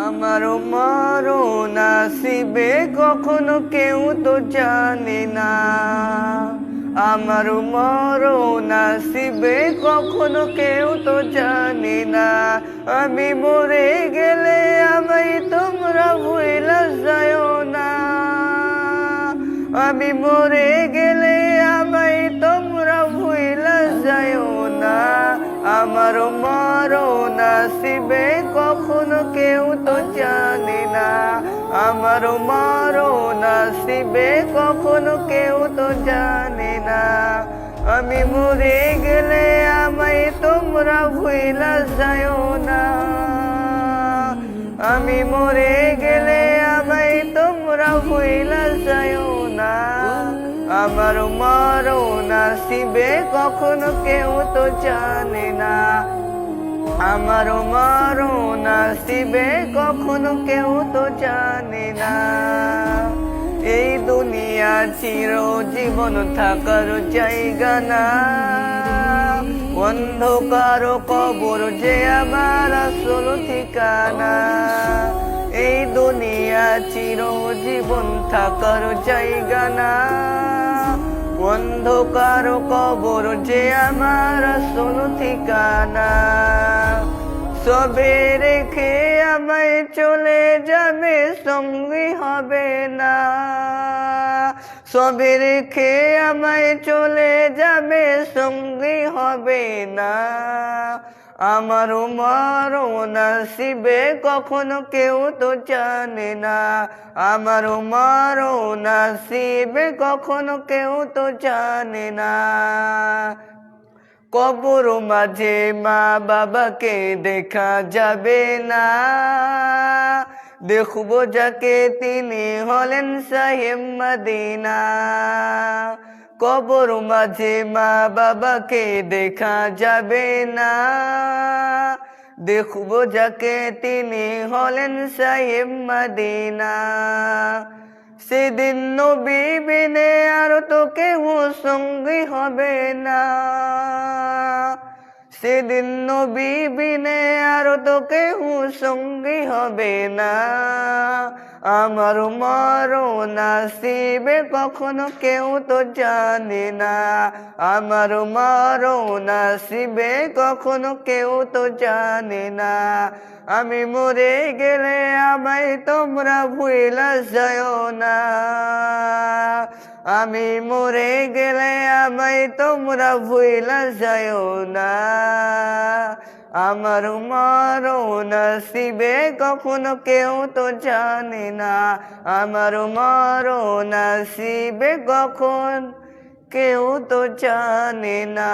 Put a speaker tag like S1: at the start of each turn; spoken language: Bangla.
S1: আমার মরণ আসিবে কখনো কেউ তো জানে না। আমার মরণ আসিবে কখনো কেউ তো জানে না। আমি মরে গেলে আমায় তোমরা ভুইলা যাও না। আমি মরে গেলে আমায় তোমরা ভুইলা যাও না। আমার মরণ আসিবে কখনো কেউ তো জানে না। আমার মরণ আসিবে কখনো কেউ তো জানে না। আমি মরে গেলে আমায় তোমরা ভুইলা যাও না। আমি মরে গেলে আমায় তোমরা ভুইলা যাও না। আমার মরণ আসিবে কখনো কেউ তো জানে না। আমার মরণ আসিবে কখনো কেউ তো জানে না। এই দুনিয়া চিরজীবন থাকার জায়গা না। অন্ধকার কবর যে আমার আসল ঠিকানা। এই দুনিয়া চিরজীবন থাকার জায়গা না। অন্ধকার কবর যে আমার আসল ঠিকানা। সবে রেখে আমায় চলে যাবে সঙ্গী হবে না। সবে রেখে আমায় চলে যাবে সঙ্গী হবে না। আমার মরণ আসিবে কখনো কেউ তো জানে না। আমার মরণ আসিবে কখনো কেউ তো জানে না। কবর মাঝে মা বাবাকে দেখা যাবে না। দেখবো যাকে তিনি হলেন সাহেব মদিনা। কবর মাঝে মা বাবাকে দেখা যাবে না। দেখবো যাকে তিনি হলেন সাহেব মদিনা। সেদিন নবী বিনে আর তো কেউ সঙ্গী হবে না। সেদিন নবী বিনে আর তো কেউ সঙ্গী হবে না। আমার মরণ আসিবে কখনো কেউ তো জানে না। আমার মরণ আসিবে কখনো কেউ তো জানে না। আমি মরে গেলে আমায় তোমরা ভুইলা যাও না। আমি মরে গেলে আমায় তোমরা ভুইলা যাও না। আমার মরণ আসিবে কখনো কেউ তো জানে না। আমার মরণ আসিবে কখন কেউ তো জানে না।